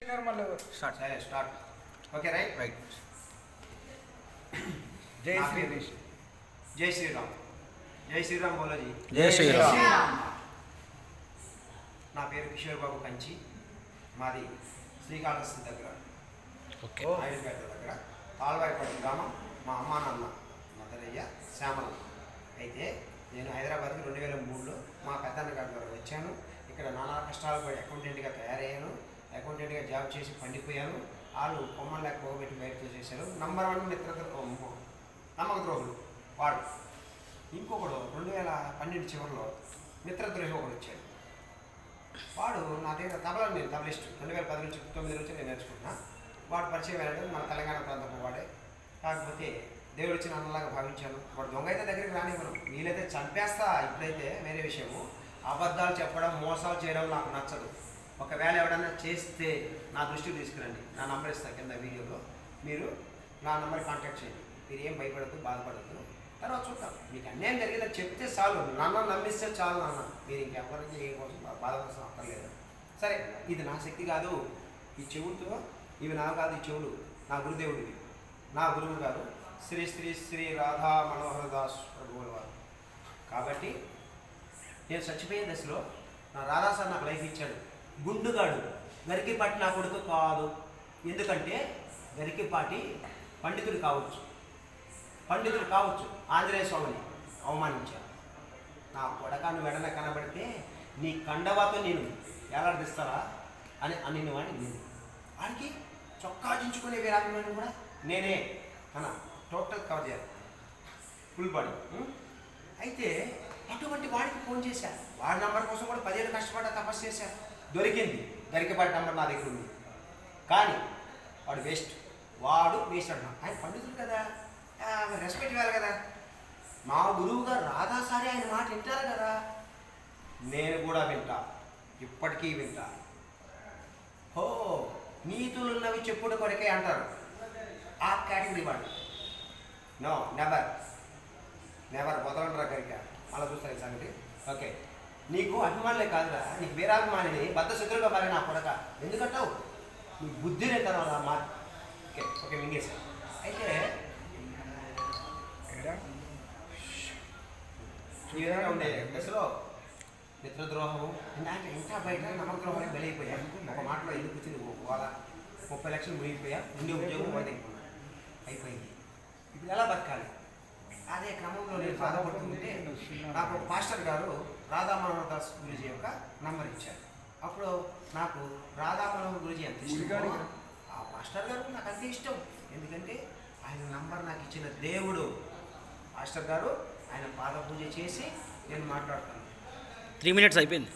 Start. Okay, right. జై శ్రీరామ్. జై శ్రీరామ్. జై శ్రీరామ్ బోలోజీ. జై శ్రీరామ్. నా పేరు కిషోర్ బాబు కంచి. మాది శ్రీకాళహస్తి దగ్గర, ఆయుర్వేద దగ్గర తాళ్వాయిపడి గ్రామం. మా అమ్మా నాన్న మదరయ్య శ్యామల. అయితే నేను హైదరాబాద్కి 2003లో మా పెద్దన్న గారి ద్వారా వచ్చాను. ఇక్కడ నానా కష్టాలు పడి అకౌంటెంట్గా తయారయ్యాను. అకౌంటెంట్గా జాబ్ చేసి పండిపోయాను. వాళ్ళు కొమ్మలు లేక పోగొట్టి బయటకు చేశారు. నంబర్ 1 నమ్మక ద్రోహులు వాడు. ఇంకొకడు 2012 చివరిలో మిత్రద్రోహి ఒకడు వచ్చాడు. వాడు నా దగ్గర నేను తబలిస్ట్ 2010 నుంచి 2009 నుంచి నేను నేర్చుకుంటున్నా. వాడు పరిచయం అయ్యాడు. మన తెలంగాణ ప్రాంతం వాడే. కాకపోతే దేవుడు వచ్చిన అన్నలాగా భావించాను. వాడు దొంగ అయితే దగ్గరికి రానివ్వను. వీలైతే చంపేస్తా. ఇప్పుడైతే వేరే విషయము. అబద్ధాలు చెప్పడం, మోసాలు చేయడం నాకు నచ్చదు. ఒకవేళ ఎవడన్నా చేస్తే నా దృష్టికి తీసుకురండి. నా నంబర్ ఇస్తాను కింద వీడియోలో. మీరు నా నంబర్ కాంటాక్ట్ చేయండి. మీరు ఏం భయపడద్దు, బాధపడద్దు. తర్వాత చూద్దాం. మీకు అన్యాయం జరిగిందని చెప్తే చాలు. నన్ను నమ్మిస్తే చాలు. నాన్న మీరు ఇంకెవరికి ఏ కోసం బాధపడాల్సిన అక్కర్లేదు. సరే, ఇది నా శక్తి కాదు. ఈ చెవులతో ఇవి నా కాదు. ఈ చెవులు నా గురుదేవుడివి. నా గురువు గారు శ్రీ శ్రీ శ్రీ రాధా మనోహర్ దాస్ ప్రభువుల వారు. కాబట్టి నేను చచ్చిపోయే దశలో నా రాధా సార్ నాకు లైఫ్ ఇచ్చాడు. గుండుగాడు. గరికిపాటి నా కొడుకు కాదు. ఎందుకంటే గరికిపాటి పండితుడు కావచ్చు. ఆంజనేయ స్వామిని అవమానించాను. నా కొడకాను వెడన కనబడితే నీ కండవాతో నేను ఎలాడిస్తారా అని అన్ని వాడిని నేను. వాడికి చొక్కా దించుకునే వీరాభిమాని కూడా నేనే. టోటల్ కవర్ చేయాలి, ఫుల్ బాడీ. అయితే అటువంటి వాడికి ఫోన్ చేశాను. వాడి నెంబర్ కోసం కూడా 10 ఏళ్ళు కష్టపడ్డా, తపస్సు చేశాను. దొరికింది. గరికపాటి నెంబర్ నా దగ్గర ఉంది. కానీ వాడు వేస్ట్ అంటున్నా. ఆయన పండితుడు కదా, రెస్పెక్ట్ ఇవ్వాలి కదా. మా గురువు గారు రాధాసారి ఆయన మాట వింటారు కదా. నేను కూడా వింటా, ఇప్పటికీ వింటా. హో, నీతులున్నవి చెప్పుడు కొరకే అంటారు. ఆ కేటగిరీ వాడు. నో, నెవర్ వదలంటారా గరిక. అలా చూస్తారు ఈ సంగతి. ఓకే, నీకు అభిమానులే కాదురా, నీకు వీరాభిమానిని బద్ద శత్రువుగా మరి నా కొడక. ఎందుకంటావు? నీ బుద్ధి నేతను మా. ఓకే మింగేసా. అయితే ఈ విధంగా ఉండే దశలో మిత్రద్రోహము నాకు ఇంకా బయట నమ్మకద్రోహానికి బలైపోయాను. ఒక మాటలో ఎందుకు వచ్చింది వాళ్ళ 30 లక్షలు మునిగిపోయా. ఉండే ఉద్యోగం అయిపోయింది. ఇప్పుడు ఎలా బతకాలి? అదే క్రమంలో నేను బాధపడుతుంటే నాకు పాస్టర్ గారు రాధా మనోహర్ దాస్ గురుజీ యొక్క నంబర్ ఇచ్చారు. అప్పుడు నాకు రాధా మనోహర్ గురుజీ అంత ఇష్టం. ఆ పాస్టర్ గారు నాకు అంతే ఇష్టం. ఎందుకంటే ఆయన నంబర్ నాకు ఇచ్చిన దేవుడు. పాస్టర్ గారు ఆయన పాద పూజ చేసి నేను మాట్లాడతాను. 3 minutes అయిపోయింది.